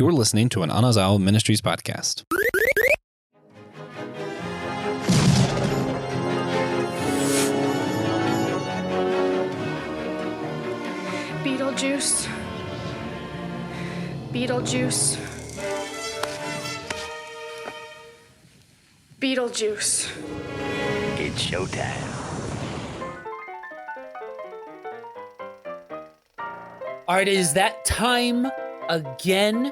You're listening to an Anazao Ministries podcast. Beetlejuice. Beetlejuice. Beetlejuice. It's showtime. All right, it is that time again.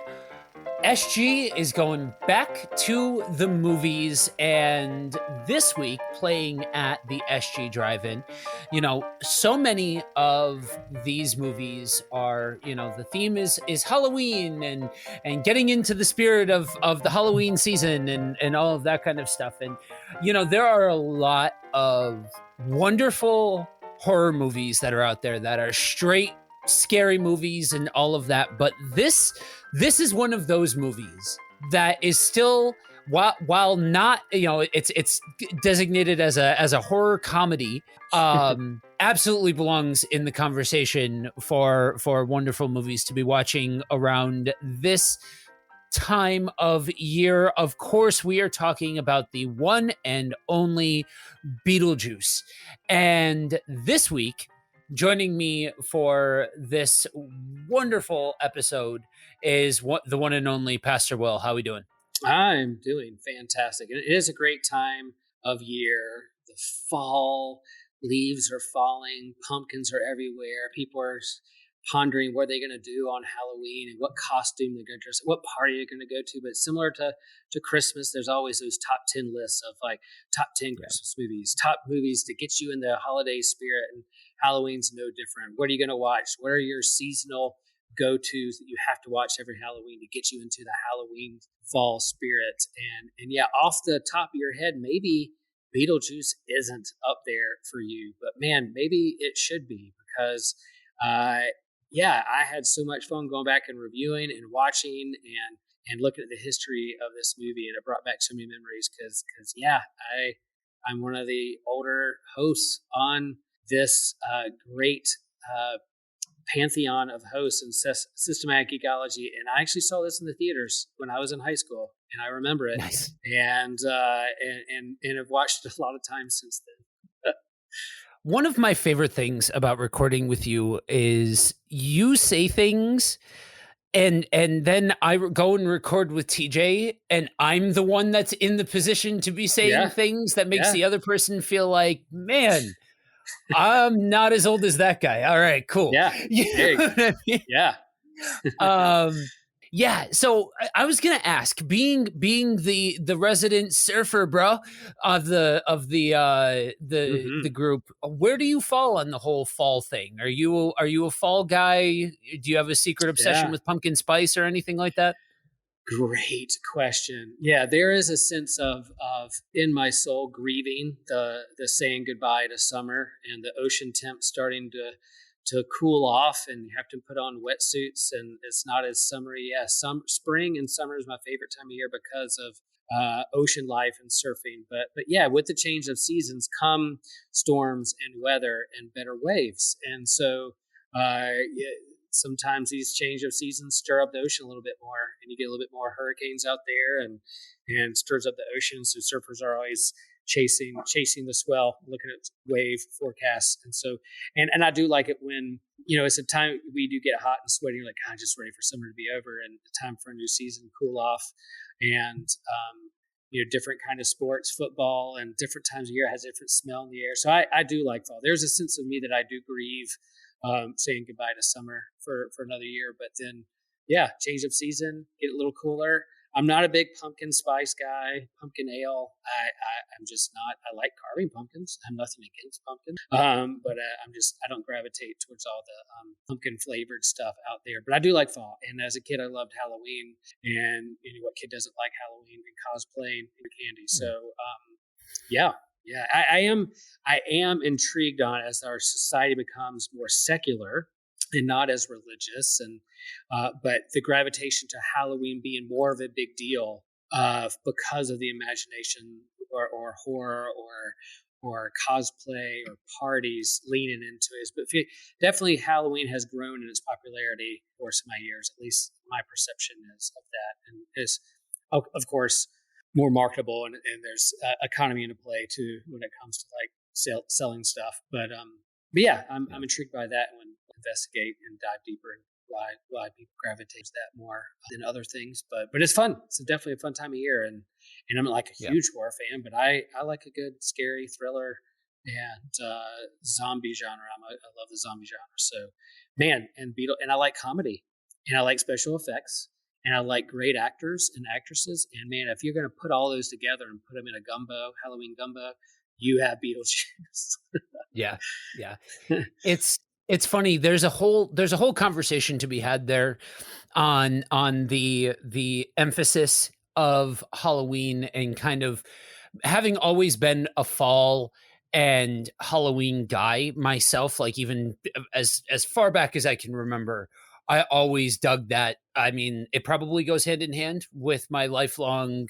SG is going back to the movies, and this week playing at the SG Drive-In. You know, so many of these movies are, you know, the theme is Halloween and getting into the spirit of the Halloween season and all of that kind of stuff. And, you know, there are a lot of wonderful horror movies that are out there that are straight scary movies and all of that, but this is one of those movies that is still, while not, you know, it's designated as a horror comedy, absolutely belongs in the conversation for wonderful movies to be watching around this time of year. Of course, we are talking about the one and only Beetlejuice, and this week, joining me for this wonderful episode is the one and only Pastor Will. How are we doing? I'm doing fantastic. And it is a great time of year. The fall, leaves are falling, pumpkins are everywhere. People are pondering what they're going to do on Halloween and what costume they're going to dress, what party they're going to go to. But similar to Christmas, there's always those top 10 lists of like top 10 Christmas movies, top movies to get you in the holiday spirit. And Halloween's no different. What are you going to watch? What are your seasonal go-tos that you have to watch every Halloween to get you into the Halloween fall spirit? And yeah, off the top of your head, maybe Beetlejuice isn't up there for you, but man, maybe it should be, because yeah, I had so much fun going back and reviewing and watching and looking at the history of this movie, and it brought back so many memories because yeah, I'm one of the older hosts on this great pantheon of hosts in systematic geekology, and I actually saw this in the theaters when I was in high school, and I remember it. Nice. and have watched it a lot of times since then. One of my favorite things about recording with you is you say things and then I go and record with TJ, and I'm the one that's in the position to be saying things that makes the other person feel like, man, I'm not as old as that guy. All right, cool. Yeah. You know what I mean? Yeah. Yeah. So I was gonna ask, being the resident surfer, bro, of the group, where do you fall on the whole fall thing? Are you a fall guy? Do you have a secret obsession with pumpkin spice or anything like that? Great question. Yeah, there is a sense of in my soul grieving the saying goodbye to summer and the ocean temp starting to cool off, and you have to put on wetsuits, and it's not as summery. Yeah, spring and summer is my favorite time of year because of ocean life and surfing. But yeah, with the change of seasons come storms and weather and better waves, and so sometimes these change of seasons stir up the ocean a little bit more, and you get a little bit more hurricanes out there, and stirs up the ocean. So surfers are always chasing the swell, looking at wave forecasts. And so, and I do like it when, you know, it's a time we do get hot and sweaty. You're like, I'm just ready for summer to be over and time for a new season, cool off. And, you know, different kind of sports, football, and different times of year has a different smell in the air. So I do like fall. There's a sense of me that I do grieve saying goodbye to summer for another year. But then, yeah, change of season, get a little cooler. I'm not a big pumpkin spice guy, pumpkin ale. I'm just not. I like carving pumpkins. I have nothing against pumpkin. But I don't gravitate towards all the pumpkin flavored stuff out there. But I do like fall. And as a kid, I loved Halloween. And you know, what kid doesn't like Halloween and cosplaying and candy? So, yeah. I am intrigued on, as our society becomes more secular and not as religious, and but the gravitation to Halloween being more of a big deal because of the imagination or horror cosplay or parties leaning into it. But definitely Halloween has grown in its popularity over the course of my years. At least my perception is of that, and is of course more marketable, and there's economy into play too when it comes to like selling stuff. But yeah, I'm intrigued by that and investigate and dive deeper in why people gravitate to that more than other things. But it's fun. It's definitely a fun time of year, and I'm like a huge horror fan, but I like a good scary thriller and zombie genre. I love the zombie genre. So man, and I like comedy, and I like special effects, and I like great actors and actresses. And man, if you're going to put all those together and put them in a Halloween gumbo, you have Beetlejuice. Yeah. It's funny. There's a whole conversation to be had there on the emphasis of Halloween, and kind of having always been a fall and Halloween guy myself, like even as far back as I can remember, I always dug that. I mean, it probably goes hand in hand with my lifelong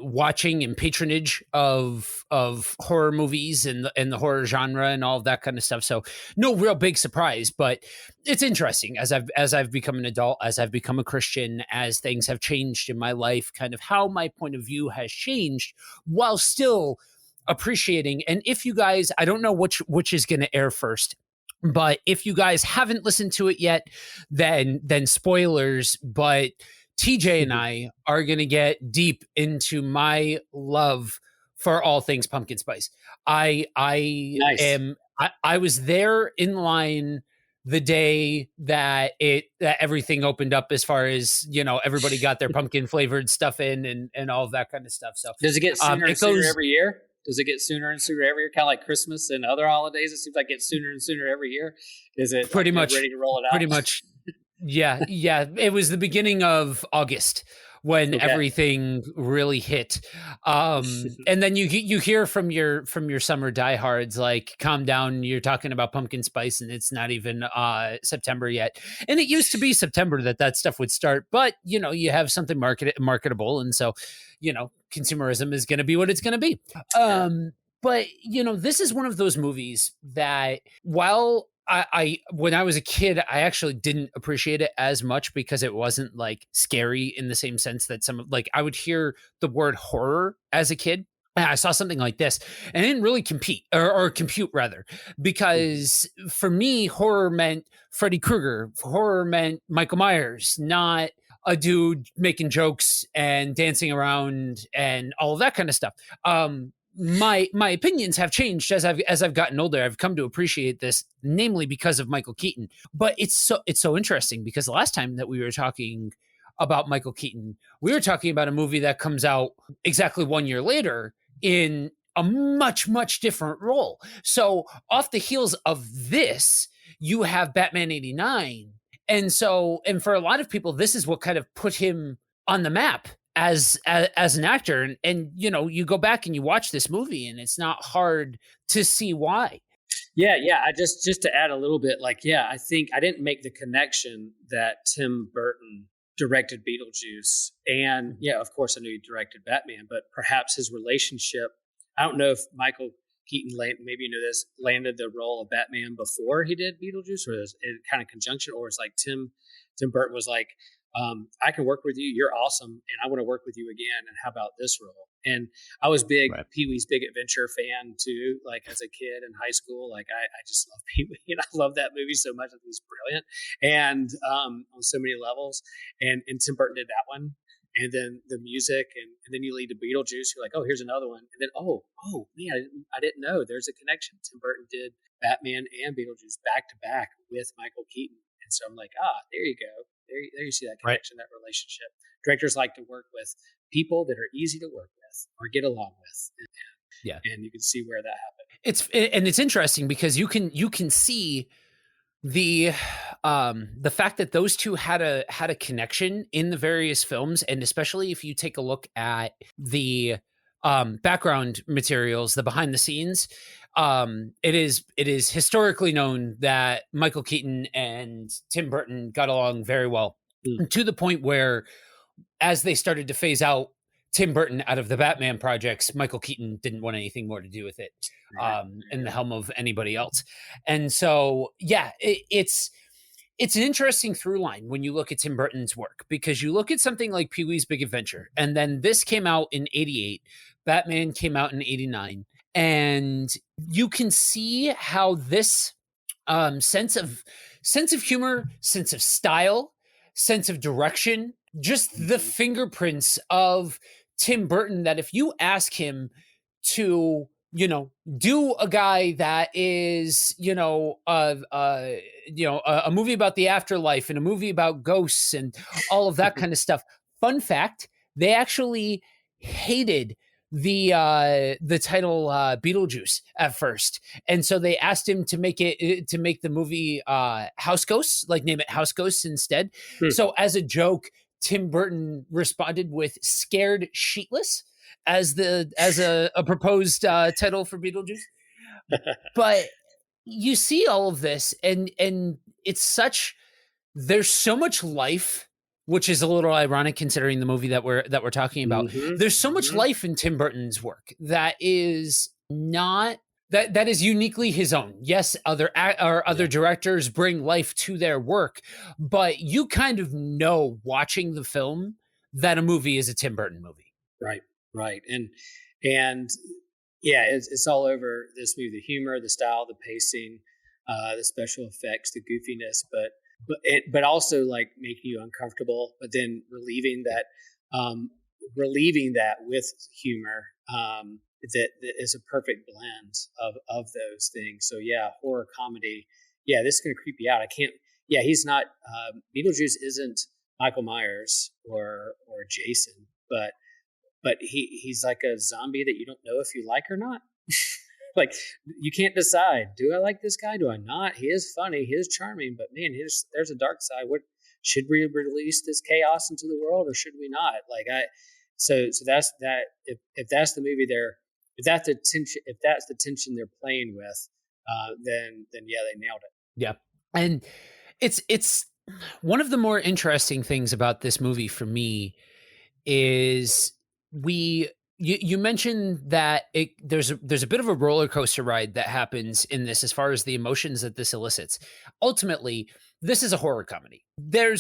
watching and patronage of horror movies and the horror genre and all of that kind of stuff. So no real big surprise, but it's interesting as I've become an adult, as I've become a Christian, as things have changed in my life, kind of how my point of view has changed while still appreciating. And if you guys, I don't know which is going to air first, but if you guys haven't listened to it yet, then spoilers, but TJ and I are going to get deep into my love for all things pumpkin spice. I was there in line the day that everything opened up, as far as, everybody got their pumpkin flavored stuff in and all of that kind of stuff. So does it get sooner and sooner every year? Does it get sooner and sooner every year? Kind of like Christmas and other holidays. It seems like it gets sooner and sooner every year. Is it pretty much ready to roll it out? Pretty much. Yeah. It was the beginning of August when everything really hit. And then you hear from your summer diehards, like, calm down, you're talking about pumpkin spice and it's not even September yet. And it used to be September that stuff would start, but you have something marketable, and so consumerism is going to be what it's going to be. But this is one of those movies that, while I when I was a kid, I actually didn't appreciate it as much, because it wasn't like scary in the same sense that I would hear the word horror as a kid. And I saw something like this and it didn't really compute rather, because for me, horror meant Freddy Krueger. Horror meant Michael Myers, not a dude making jokes and dancing around and all of that kind of stuff. My opinions have changed as I've gotten older. I've come to appreciate this, namely because of Michael Keaton. But it's so interesting, because the last time that we were talking about Michael Keaton, we were talking about a movie that comes out exactly 1 year later in a much, much different role. So off the heels of this, you have Batman 89. And for a lot of people, this is what kind of put him on the map as an actor. And you go back and you watch this movie, and it's not hard to see why. Yeah. I just to add a little bit, I think I didn't make the connection that Tim Burton directed Beetlejuice, and of course I knew he directed Batman, but perhaps his relationship, I don't know if Michael Keaton, maybe you know this, landed the role of Batman before he did Beetlejuice, or in kind of conjunction, or it's like Tim Burton was like, I can work with you. You're awesome. And I want to work with you again. And how about this role? And I was Pee-wee's Big Adventure fan too, like as a kid in high school. Like I just love Pee-wee, and I love that movie so much. I think it's brilliant. And on so many levels. And Tim Burton did that one. And then the music, and then you lead to Beetlejuice. You're like, oh, here's another one. And then, oh man, I didn't know there's a connection. Tim Burton did Batman and Beetlejuice back to back with Michael Keaton. And so I'm like, there you go. There you see that connection, that relationship. Directors like to work with people that are easy to work with or get along with. And you can see where that happened. It's interesting, because you can see the fact that those two had a connection in the various films, and especially if you take a look at the background materials, the behind the scenes. It is historically known that Michael Keaton and Tim Burton got along very well, to the point where, as they started to phase out, Tim Burton out of the Batman projects, Michael Keaton didn't want anything more to do with it in the helm of anybody else. And so, yeah, it's an interesting through line when you look at Tim Burton's work, because you look at something like Pee-wee's Big Adventure, and then this came out in 88, Batman came out in 89, and you can see how this sense of humor, sense of style, sense of direction, just the fingerprints of Tim Burton, that if you ask him to, do a guy that is, a movie about the afterlife and a movie about ghosts and all of that kind of stuff. Fun fact, they actually hated the title Beetlejuice at first, and so they asked him to make the movie House Ghosts, like name it House Ghosts instead. So as a joke, Tim Burton responded with Scared Sheetless as a proposed title for Beetlejuice. But you see all of this, and there's so much life, which is a little ironic considering the movie that we're talking about. There's so much life in Tim Burton's work that is not that is uniquely his own. Yes, other directors bring life to their work, but you kind of know watching the film that a movie is a Tim Burton movie. Right. And yeah, it's all over this movie: the humor, the style, the pacing, the special effects, the goofiness, but also like making you uncomfortable, but then relieving that with humor. That is a perfect blend of those things. So yeah, horror comedy. Yeah, this is gonna creep you out. I can't. Yeah, he's not. Beetlejuice isn't Michael Myers or Jason, but he's like a zombie that you don't know if you like or not. Like, you can't decide, do I like this guy? Do I not? He is funny. He is charming, but man, there's a dark side. What should we release this chaos into the world, or should we not? So that's that. If that's the movie if that's the tension they're playing with, then yeah, they nailed it. Yeah, and it's one of the more interesting things about this movie for me is you mentioned that there's a bit of a roller coaster ride that happens in this as far as the emotions that this elicits. Ultimately, this is a horror comedy. They're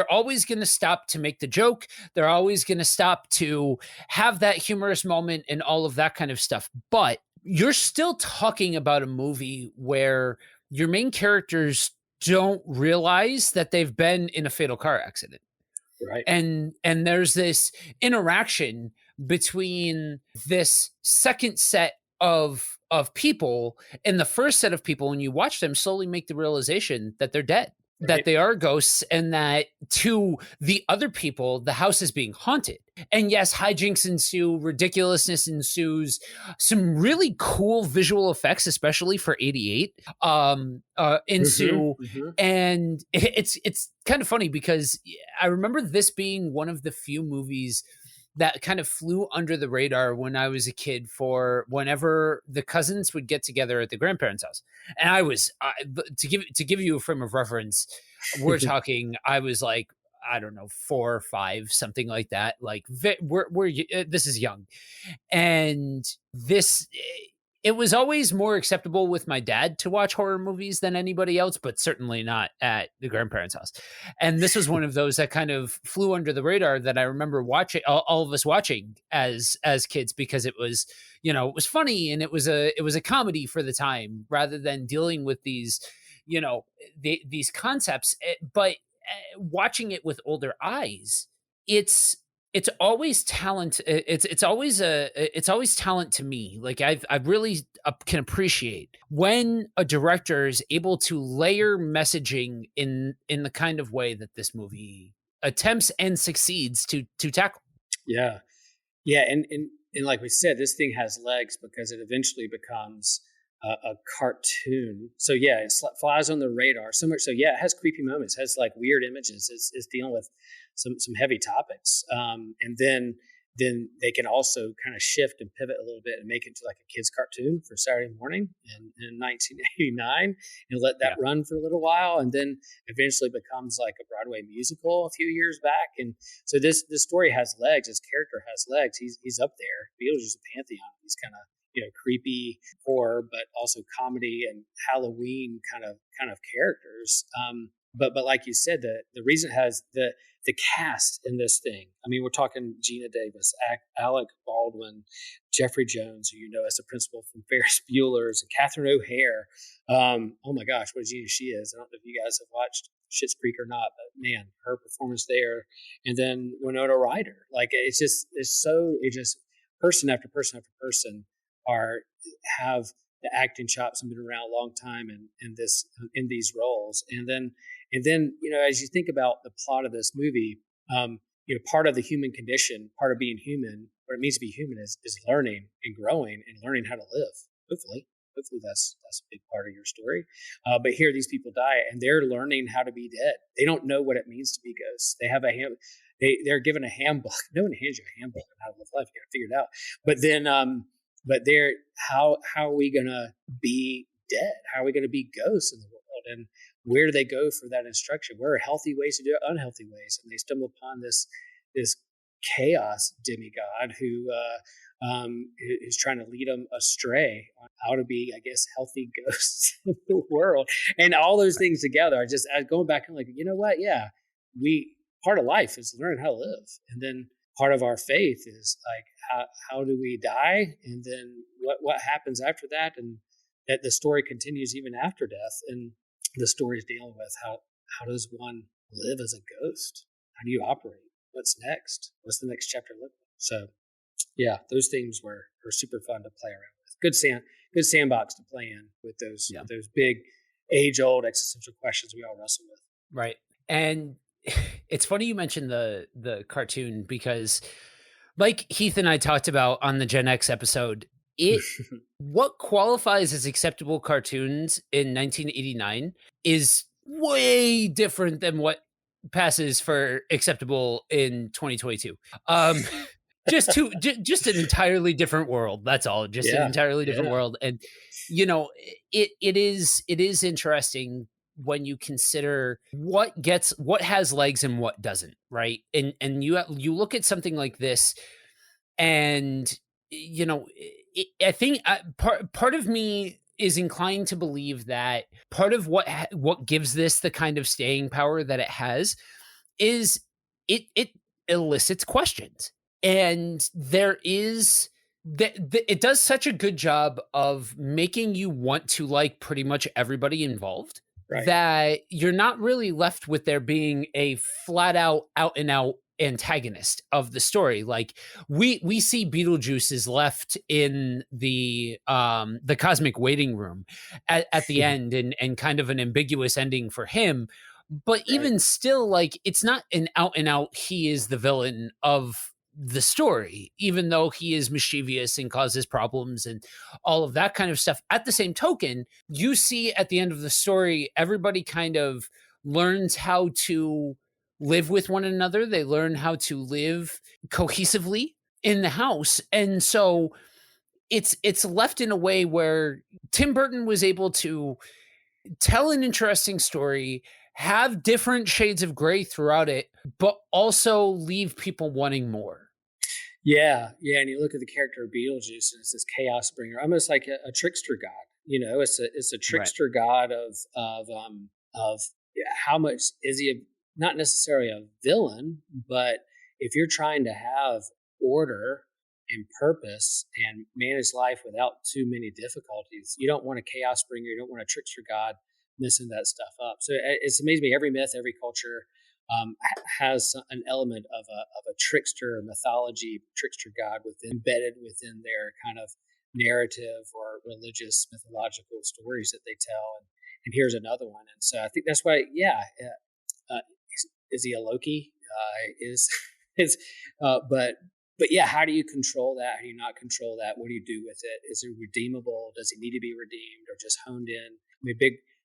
always going to stop to make the joke. They're always going to stop to have that humorous moment and all of that kind of stuff. But you're still talking about a movie where your main characters don't realize that they've been in a fatal car accident. Right. And there's this interaction between this second set of people and the first set of people, and you watch them slowly make the realization that they're dead, right, that they are ghosts, and that to the other people, the house is being haunted. And yes, hijinks ensue, ridiculousness ensues, some really cool visual effects, especially for 88, ensue. And it's kind of funny because I remember this being one of the few movies that kind of flew under the radar when I was a kid, for whenever the cousins would get together at the grandparents' house. And I was, to give you a frame of reference, we're talking, I was like, I don't know, 4 or 5, something like that. Like this is young. And it was always more acceptable with my dad to watch horror movies than anybody else, but certainly not at the grandparents' house. And this was one of those that kind of flew under the radar that I remember watching, all of us watching as kids, because it was, it was funny, and it was a comedy for the time, rather than dealing with these, these concepts. But watching it with older eyes, it's always talent. It's always talent to me. Like I really can appreciate when a director is able to layer messaging in the kind of way that this movie attempts and succeeds to tackle. Yeah, and like we said, this thing has legs because it eventually becomes a cartoon. So yeah, it flies on the radar so much. So yeah, it has creepy moments, has like weird images. It's dealing with some heavy topics, and then then they can also kind of shift and pivot a little bit and make it into like a kid's cartoon for Saturday morning in 1989 and let that run for a little while, and then eventually becomes like a Broadway musical a few years back. And so this story has legs. This character has legs. He's up there. Beetlejuice is a pantheon. He's kind of creepy horror, but also comedy and Halloween kind of characters. But like you said, the reason it has the cast in this thing. I mean, we're talking Gina Davis, Alec Baldwin, Jeffrey Jones, who as the principal from Ferris Bueller's, and Catherine O'Hare. Oh my gosh, what a genius she is! I don't know if you guys have watched Schitt's Creek or not, but man, her performance there, and then Winona Ryder. Like it's just person after person after person have the acting chops and been around a long time in these roles. And then as you think about the plot of this movie, part of the human condition, part of being human, what it means to be human is learning and growing and learning how to live. Hopefully that's a big part of your story. But here these people die and they're learning how to be dead. They don't know what it means to be ghosts. They have they're given a handbook. No one hands you a handbook on how to live life. You got to figure it out. But then, how are we gonna be dead? How are we gonna be ghosts in the world? And where do they go for that instruction? Where are healthy ways to do it, unhealthy ways? And they stumble upon this chaos demigod who is trying to lead them astray on how to be, I guess, healthy ghosts in the world. And all those things together, I going back and like, you know what? Yeah, part of life is learning how to live, and then part of our faith is like how do we die, and then what happens after that, and that the story continues even after death. And the story is dealing with how does one live as a ghost? How do you operate? What's next? What's the next chapter look like? So yeah, those themes were super fun to play around with. Good sandbox to play in with those big age old existential questions we all wrestle with. Right. And it's funny you mentioned the cartoon, because like Heath and I talked about on the Gen X episode, what qualifies as acceptable cartoons in 1989 is way different than what passes for acceptable in 2022. Just an entirely different world. That's all. Just an entirely different world. And it is interesting when you consider what has legs and what doesn't, right? And you look at something like this, and I think part of me is inclined to believe that part of what gives this the kind of staying power that it has is it elicits questions, and there is it does such a good job of making you want to like pretty much everybody involved, right, that you're not really left with there being a flat out and out antagonist of the story. Like we see Beetlejuice is left in the cosmic waiting room at the end, and kind of an ambiguous ending for him. But even still, like, it's not an out and out he is the villain of the story, even though he is mischievous and causes problems and all of that kind of stuff. At the same token, you see at the end of the story, everybody kind of learns how to live with one another. They learn how to live cohesively in the house. And so it's left in a way where Tim Burton was able to tell an interesting story, have different shades of gray throughout it, but also leave people wanting more. Yeah. And you look at the character of Beetlejuice, and it's this chaos bringer, almost like a trickster god. It's a trickster god of how much is he not necessarily a villain, but if you're trying to have order and purpose and manage life without too many difficulties, you don't want a chaos bringer, you don't want a trickster god messing that stuff up. So it's amazing me. Every myth, every culture has an element of a trickster mythology, trickster god embedded within their kind of narrative or religious mythological stories that they tell. And here's another one. And so I think that's why, is he a Loki? But yeah, how do you control that? How do you not control that? What do you do with it? Is it redeemable? Does he need to be redeemed or just honed in? I mean,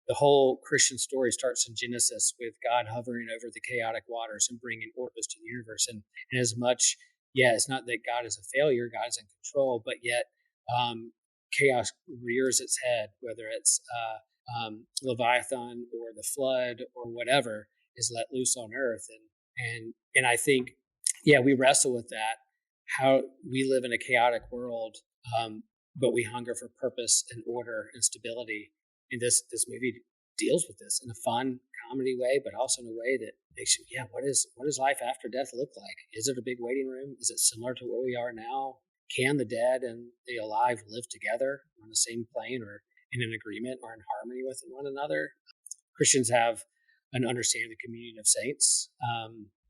the whole Christian story starts in Genesis with God hovering over the chaotic waters and bringing order to the universe. And as much yeah, it's not that God is a failure, God is in control, but yet chaos rears its head, whether it's Leviathan or the flood or whatever is let loose on earth. And I think, yeah, we wrestle with that, how we live in a chaotic world, but we hunger for purpose and order and stability. And this movie deals with this in a fun comedy way, but also in a way that makes you, yeah, what does life after death look like? Is it a big waiting room? Is it similar to where we are now? Can the dead and the alive live together on the same plane, or in an agreement or in harmony with one another? Christians have an understanding of the communion of saints,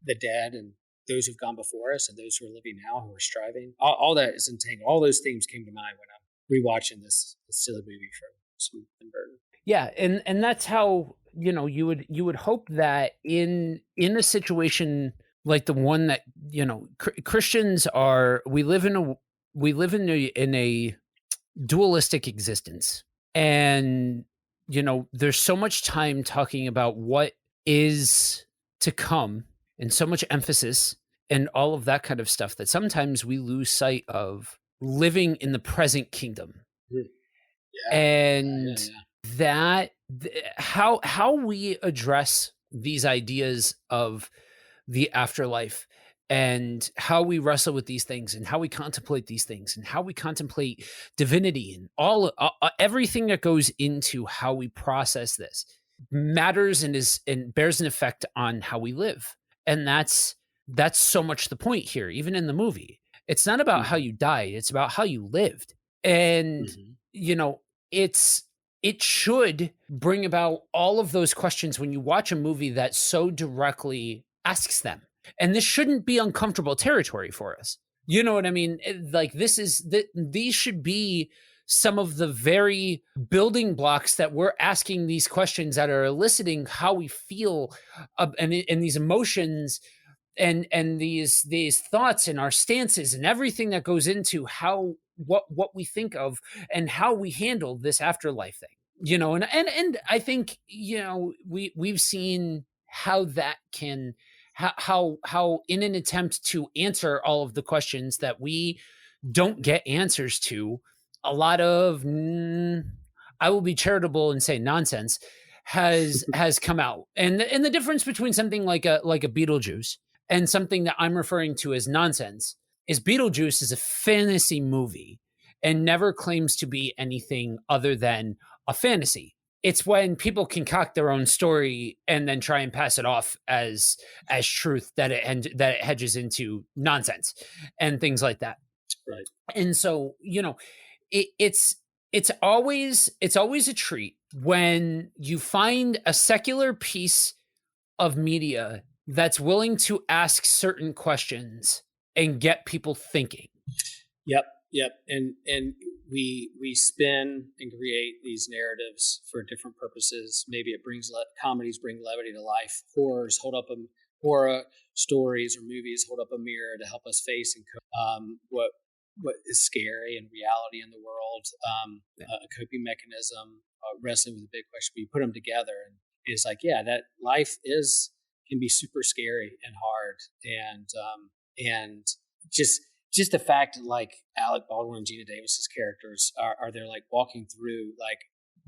the dead and those who've gone before us and those who are living now, who are striving. All that is entangled. All those themes came to mind when I'm rewatching this silly movie from Sweet and Burton. Yeah, and that's how, you know, you would hope that in a situation like the one that, you know, Christians are, we live in a dualistic existence, and you know, there's so much time talking about what is to come and so much emphasis and all of that kind of stuff that sometimes we lose sight of living in the present kingdom. Yeah. And Yeah. how we address these ideas of the afterlife, and how we wrestle with these things, and how we contemplate these things, and how we contemplate divinity, and all everything that goes into how we process this matters and bears an effect on how we live. And that's so much the point here. Even in the movie, it's not about how you died, it's about how you lived. And you know, it should bring about all of those questions when you watch a movie that so directly asks them. And this shouldn't be uncomfortable territory for us. You know what I mean? Like, these should be some of the very building blocks that we're asking these questions, that are eliciting how we feel, and these emotions, and these thoughts, and our stances, and everything that goes into how what we think of and how we handle this afterlife thing. You know, and I think, you know, we've seen how that can, how in an attempt to answer all of the questions that we don't get answers to, a lot of I will be charitable and say nonsense has come out. And the difference between something like a Beetlejuice and something that I'm referring to as nonsense is Beetlejuice is a fantasy movie and never claims to be anything other than a fantasy. It's when people concoct their own story and then try and pass it off as truth that it hedges into nonsense and things like that. Right. And so, you know, it's always a treat when you find a secular piece of media that's willing to ask certain questions and get people thinking. Yep. And we spin and create these narratives for different purposes. Maybe it brings comedies bring levity to life. Horror stories or movies hold up a mirror to help us face and what is scary and reality in the world. A coping mechanism, wrestling with a big question. We put them together, and it's like, yeah, that life can be super scary and hard, and just the fact that, like, Alec Baldwin and Gina Davis's characters are there, like, walking through, like,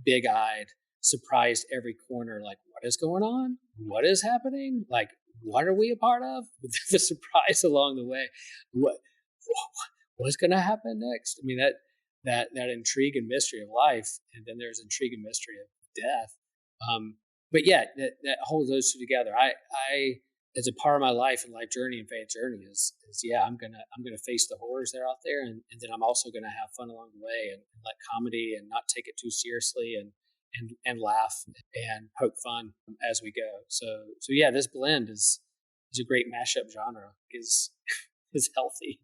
big-eyed, surprised every corner, like, what is going on? What is happening? Like, what are we a part of? With the surprise along the way. What's going to happen next? I mean, that intrigue and mystery of life, and then there's intrigue and mystery of death. But yeah, that holds those two together. I as a part of my life and life journey and faith journey is yeah, I'm gonna face the horrors that are out there, and then I'm also gonna have fun along the way, and let comedy and not take it too seriously, and laugh and poke fun as we go. So yeah, this blend is a great mashup genre. Is healthy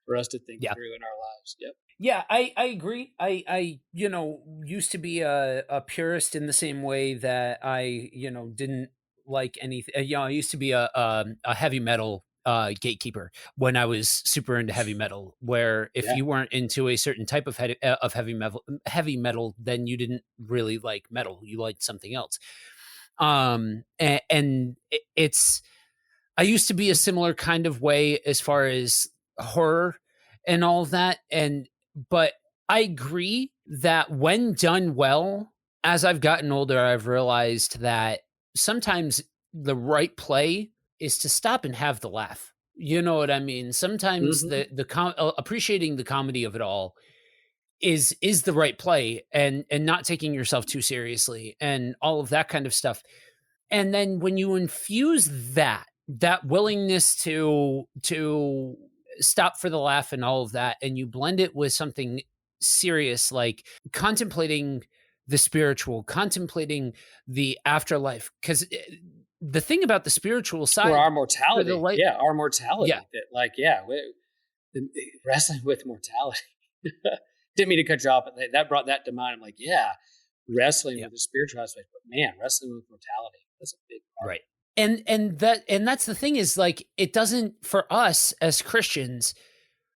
for us to think through in our lives. Yep. Yeah, I agree. I you know, used to be a purist in the same way that I, you know, didn't like anything. You know, I used to be a heavy metal gatekeeper when I was super into heavy metal, where if you weren't into a certain type of heavy metal, then you didn't really like metal. You liked something else. And it's, I used to be a similar kind of way as far as horror and all of that. But I agree that when done well, as I've gotten older, I've realized that sometimes the right play is to stop and have the laugh. You know what I mean? Sometimes Mhm. appreciating the comedy of it all is the right play, and not taking yourself too seriously and all of that kind of stuff. And then when you infuse that willingness to stop for the laugh and all of that, and you blend it with something serious, like contemplating the spiritual, contemplating the afterlife, because the thing about the spiritual Or side our for the mortality. light, Yeah, our mortality. yeah, That like, yeah, wrestling with mortality. Didn't mean to cut you off, but that brought that to mind. I'm like, yeah, wrestling yeah. with the spiritual aspect, but man, wrestling with mortality. That's a big part. Right. And that's the thing, is like, it doesn't, for us as Christians,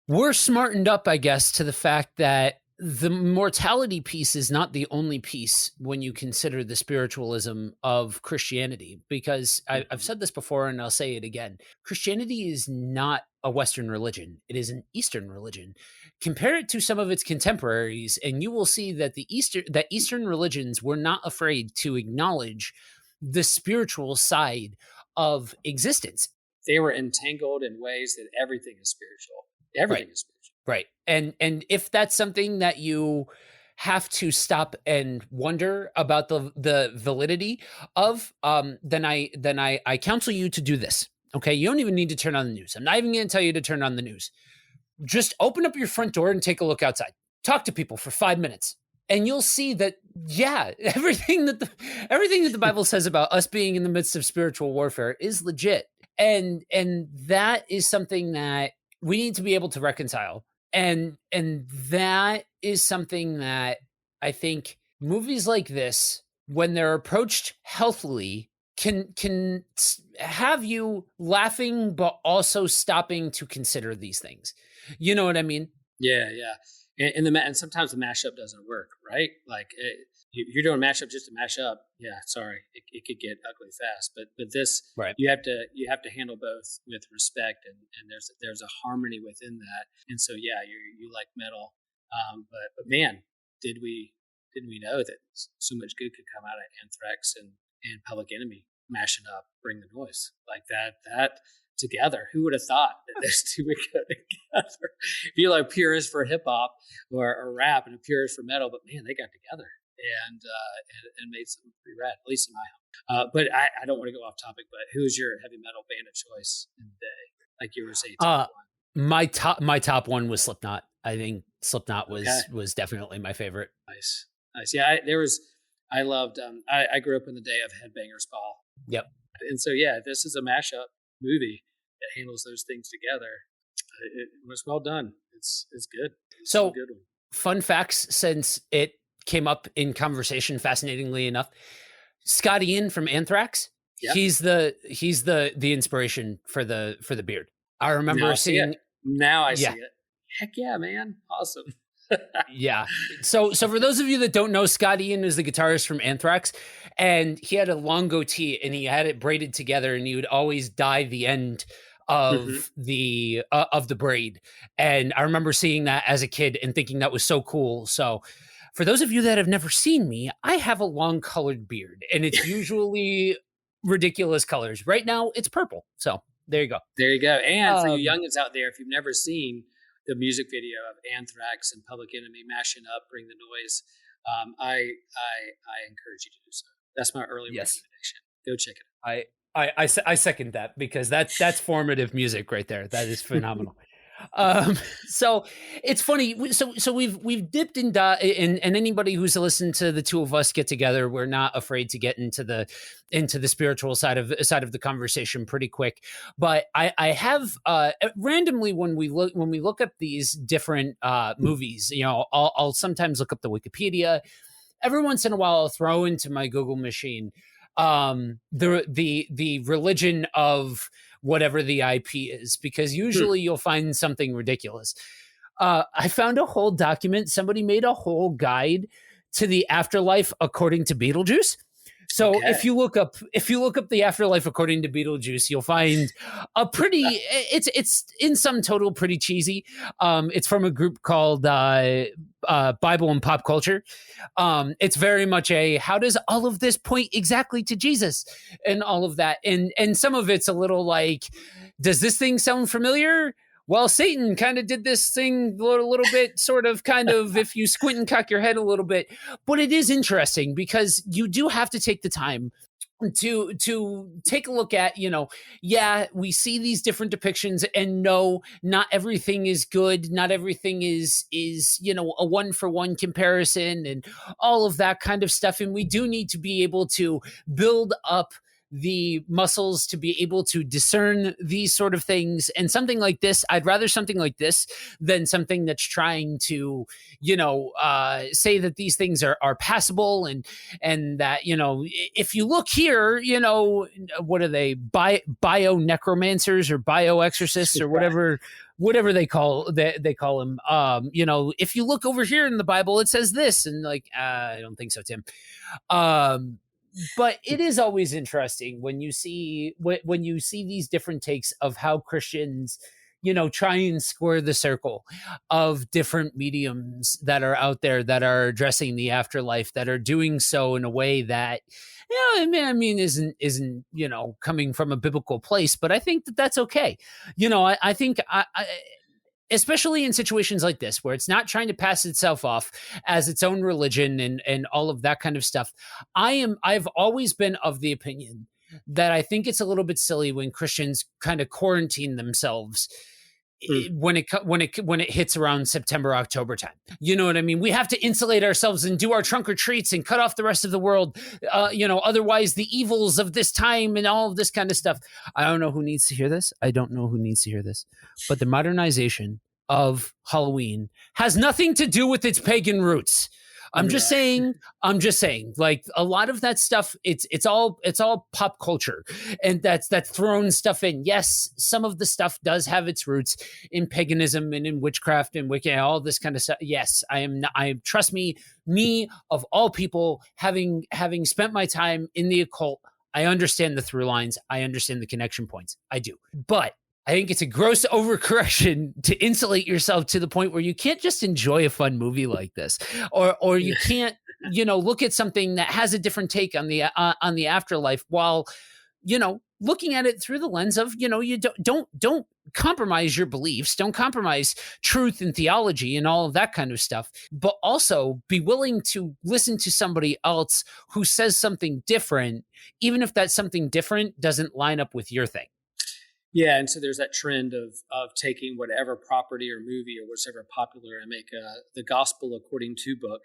we're smartened up, I guess, to the fact that the mortality piece is not the only piece when you consider the spiritualism of Christianity. Because I've Mhm. said this before and I'll say it again. Christianity is not a Western religion. It is an Eastern religion. Compare it to some of its contemporaries, and you will see that that Eastern religions were not afraid to acknowledge the spiritual side of existence. They were entangled in ways that everything is spiritual. Right. Everything is spiritual. Right. And if that's something that you have to stop and wonder about the validity of, then I counsel you to do this. Okay. You don't even need to turn on the news. I'm not even going to tell you to turn on the news. Just open up your front door and take a look outside. Talk to people for 5 minutes. And you'll see that, yeah, everything that the Bible says about us being in the midst of spiritual warfare is legit. And that is something that we need to be able to reconcile. And that is something that I think movies like this, when they're approached healthily, can have you laughing but also stopping to consider these things. You know what I mean? Yeah, yeah. And sometimes the mashup doesn't work, right? Like you're doing mashup just to mash up. Yeah, sorry, it could get ugly fast. But this, Right. you have to handle both with respect, and there's a harmony within that. And so yeah, you like metal, but man, did we know that so much good could come out of Anthrax and Public Enemy mashing up Bring the Noise like that together? Who would have thought that those two would go together? If you're like purist for hip hop or rap and a purist for metal, but man, they got together and made something pretty rad, at least in my home. But I don't want to go off topic, but who's your heavy metal band of choice in the day? Like you were saying, top one. My top one was Slipknot. I think Slipknot Okay. was definitely my favorite. Nice. Yeah, I loved. I grew up in the day of Headbangers Ball. Yep. And so yeah, this is a mashup movie that handles those things together. It was well done. It's good. It's So, a good one. fun facts, since it came up in conversation, fascinatingly enough, Scott Ian from Anthrax, Yeah. he's the inspiration for the beard. I remember Now I see seeing it. Now I see Yeah. it. Heck yeah, man! Awesome. Yeah. So for those of you that don't know, Scott Ian is the guitarist from Anthrax, and he had a long goatee and he had it braided together, and he would always dye the end of the braid. And I remember seeing that as a kid and thinking that was so cool. So for those of you that have never seen me, I have a long colored beard, and it's usually ridiculous colors. Right now it's purple. So there you go. There you go. And for you Um, youngins out there, if you've never seen the music video of Anthrax and Public Enemy mashing up Bring the Noise, I encourage you to do so. That's my early Yes. recommendation. Go check it out. I second that, because that's formative music right there. That is phenomenal. So it's funny. So we've dipped and anybody who's listened to the two of us get together, we're not afraid to get into the spiritual side of the conversation pretty quick. But I have randomly, when we look up these different movies, I'll sometimes look up the Wikipedia. Every once in a while, I'll throw into my Google machine the religion of whatever the IP is, because usually you'll find something ridiculous. I found a whole document. Somebody made a whole guide to the afterlife according to Beetlejuice. So Okay. if you look up the afterlife according to Beetlejuice, you'll find a pretty it's in sum total pretty cheesy. It's from a group called Bible and Pop Culture. It's very much a how does all of this point exactly to Jesus and all of that, and some of it's a little like, does this thing sound familiar? Well, Satan kind of did this thing a little bit, sort of, kind of, if you squint and cock your head a little bit. But it is interesting because you do have to take the time to take a look at, yeah, we see these different depictions, and no, not everything is good, not everything is a one for one comparison and all of that kind of stuff, and we do need to be able to build up the muscles to be able to discern these sort of things. And something like this, I'd rather something like this than something that's trying to say that these things are passable, and that, if you look here, what are they, bio necromancers or bio exorcists or whatever they call them. If you look over here in the Bible, it says this, and like, I don't think so, Tim. But it is always interesting when you see these different takes of how Christians, try and square the circle of different mediums that are out there that are addressing the afterlife, that are doing so in a way that, isn't coming from a biblical place. But I think that that's okay. I think especially in situations like this, where it's not trying to pass itself off as its own religion and all of that kind of stuff. I've always been of the opinion that I think it's a little bit silly when Christians kind of quarantine themselves when it hits around September, October time. You know what I mean? We have to insulate ourselves and do our trunk or treats and cut off the rest of the world. Otherwise the evils of this time and all of this kind of stuff. I don't know who needs to hear this. But the modernization of Halloween has nothing to do with its pagan roots. I'm just saying, like, a lot of that stuff, it's all pop culture, and that's thrown stuff in. Yes, some of the stuff does have its roots in paganism and in witchcraft and Wicca, all this kind of stuff. Yes, trust me of all people, having spent my time in the occult, I understand the through lines. I understand the connection points. I do. But I think it's a gross overcorrection to insulate yourself to the point where you can't just enjoy a fun movie like this, or you can't, look at something that has a different take on the afterlife while, looking at it through the lens of, you don't compromise your beliefs, don't compromise truth and theology and all of that kind of stuff, but also be willing to listen to somebody else who says something different, even if that something different doesn't line up with your thing. Yeah, and so there's that trend of taking whatever property or movie or whatever popular and make the gospel according to book,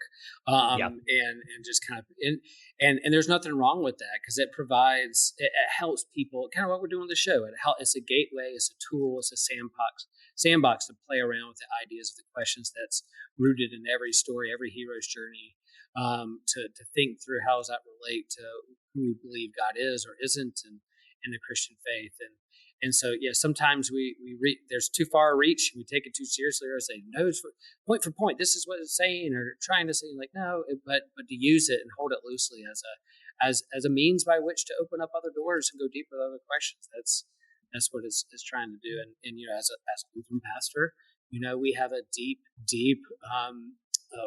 and just kind of and there's nothing wrong with that, because it helps people, kind of what we're doing with the show. It's a gateway, it's a tool, it's a sandbox to play around with the ideas, the questions that's rooted in every story, every hero's journey, to think through how does that relate to who we believe God is or isn't, and in the Christian faith. And so, yeah, sometimes there's too far a reach. We take it too seriously, or say, no, it's point for point. This is what it's saying, or trying to say, like, no, but to use it and hold it loosely as a means by which to open up other doors and go deeper with other questions. That's what it's trying to do. And as a Lutheran pastor, we have a deep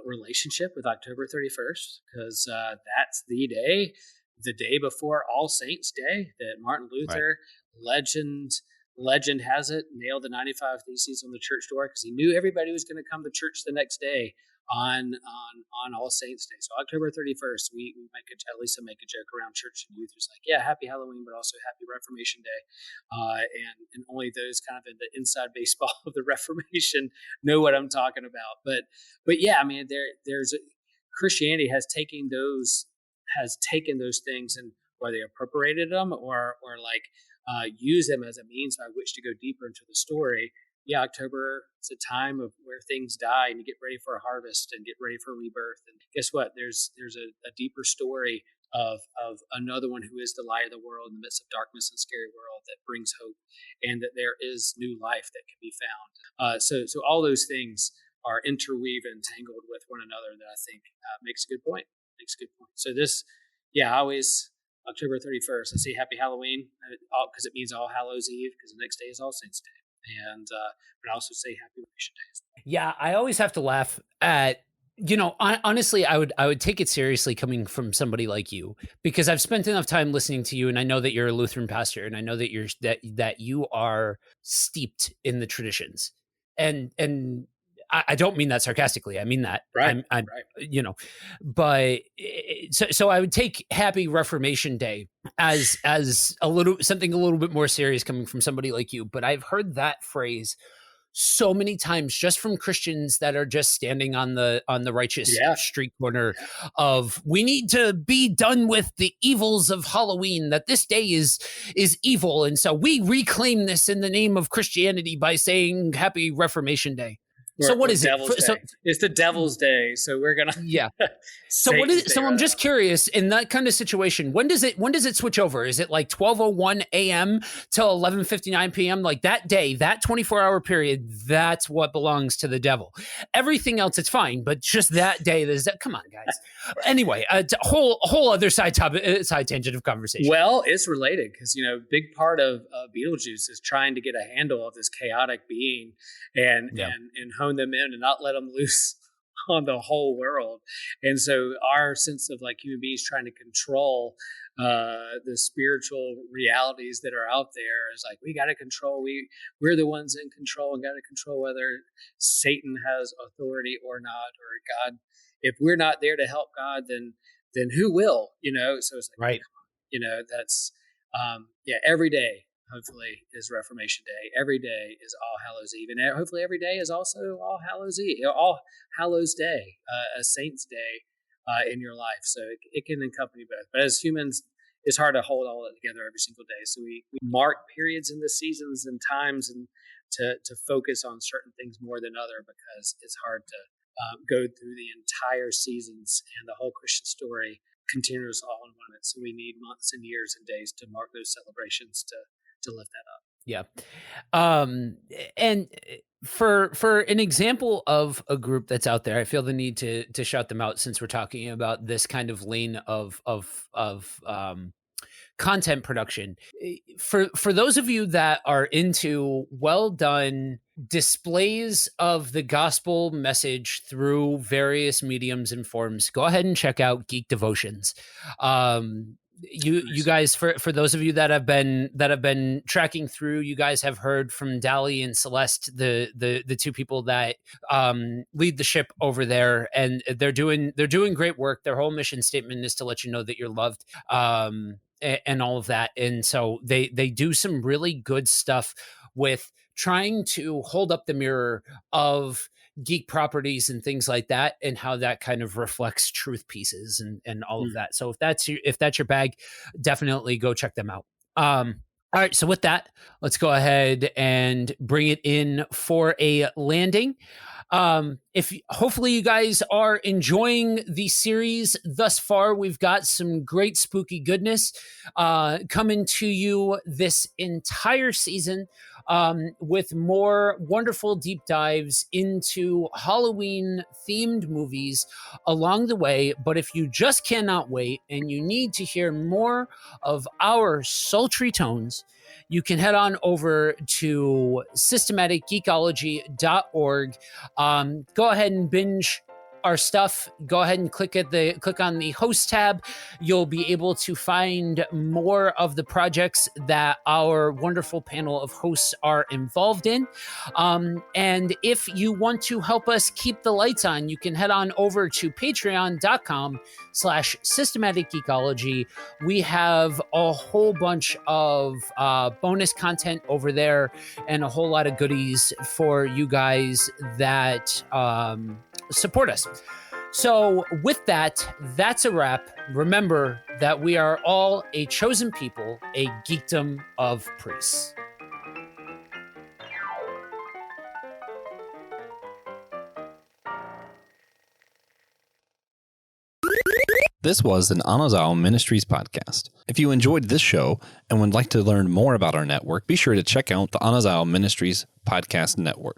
relationship with October 31st, because that's the day before All Saints Day that Martin Luther, legend has it, nailed the 95 Theses on the church door, because he knew everybody was going to come to church the next day on All Saints Day. So October 31st, we Lisa make a joke around church and youth. It's like, yeah, happy Halloween, but also happy Reformation Day. And only those kind of in the inside baseball of the Reformation know what I'm talking about. But yeah, I mean, Christianity has taken those things, and whether they appropriated them or use them as a means by which to go deeper into the story. Yeah, October is a time of where things die and you get ready for a harvest and get ready for rebirth. And guess what? There's a deeper story of another one who is the light of the world in the midst of darkness and scary world, that brings hope, and that there is new life that can be found. So all those things are interweaved and tangled with one another, that I think makes a good point. So this yeah, I always October 31st. I say Happy Halloween because it means All Hallows Eve because the next day is All Saints Day, and but I also say Happy Revelation Day. Yeah, I always have to laugh at, honestly, I would take it seriously coming from somebody like you, because I've spent enough time listening to you, and I know that you're a Lutheran pastor, and I know that that you are steeped in the traditions, and I don't mean that sarcastically. I mean that. Right. I'm Right. but so I would take Happy Reformation Day as something a little bit more serious coming from somebody like you. But I've heard that phrase so many times just from Christians that are just standing on the righteous Yeah. street corner of, we need to be done with the evils of Halloween, that this day is evil, and so we reclaim this in the name of Christianity by saying Happy Reformation Day. So what is it? Day. It's the Devil's Day, so we're gonna So what is? So I'm just curious, in that kind of situation, when does it switch over? Is it like 12:01 a.m. till 11:59 p.m.? Like that day, that 24-hour period, that's what belongs to the devil. Everything else, it's fine, but just that day, come on, guys. Anyway, a whole other side tangent of conversation. Well, it's related because big part of Beetlejuice is trying to get a handle of this chaotic being and hone them in and not let them loose on the whole world. And so our sense of like human beings trying to control the spiritual realities that are out there is like, we got to control. We're the ones in control and got to control whether Satan has authority or not, or God. If we're not there to help God, then who will? So it's like, right. That's every day hopefully is Reformation Day. Every day is All Hallows Eve, and hopefully every day is also All Hallows Eve, All Hallows Day, a Saint's Day in your life. So it can accompany both. But as humans, it's hard to hold all that together every single day. So we mark periods in the seasons and times, and to focus on certain things more than other, because it's hard to go through the entire seasons and the whole Christian story continuous all in 1 minute. So we need months and years and days to mark those celebrations to lift that up. Yeah. And for an example of a group that's out there, I feel the need to shout them out, since we're talking about this kind of lane of content production. For those of you that are into well done displays of the gospel message through various mediums and forms, go ahead and check out Geek Devotions. You guys, for those of you that have been tracking through, you guys have heard from Dali and Celeste, the two people that lead the ship over there, and they're doing great work. Their whole mission statement is to let you know that you're loved, and all of that. And so they do some really good stuff with trying to hold up the mirror of geek properties and things like that, and how that kind of reflects truth pieces and all of that. So if that's your bag, definitely go check them out. All right, so with that, let's go ahead and bring it in for a landing. If hopefully you guys are enjoying the series thus far, we've got some great spooky goodness coming to you this entire season, with more wonderful deep dives into Halloween themed movies along the way. But if you just cannot wait and you need to hear more of our sultry tones, you can head on over to systematicgeekology.org. Go ahead and binge our stuff. Go ahead and click on the host tab. You'll be able to find more of the projects that our wonderful panel of hosts are involved in. And if you want to help us keep the lights on, you can head on over to patreon.com/systematicgeekology. We have a whole bunch of bonus content over there and a whole lot of goodies for you guys that support us. So with that, that's a wrap. Remember that we are all a chosen people, a geekdom of priests. This was an Anazao Ministries podcast. If you enjoyed this show and would like to learn more about our network, be sure to check out the Anazao Ministries podcast network.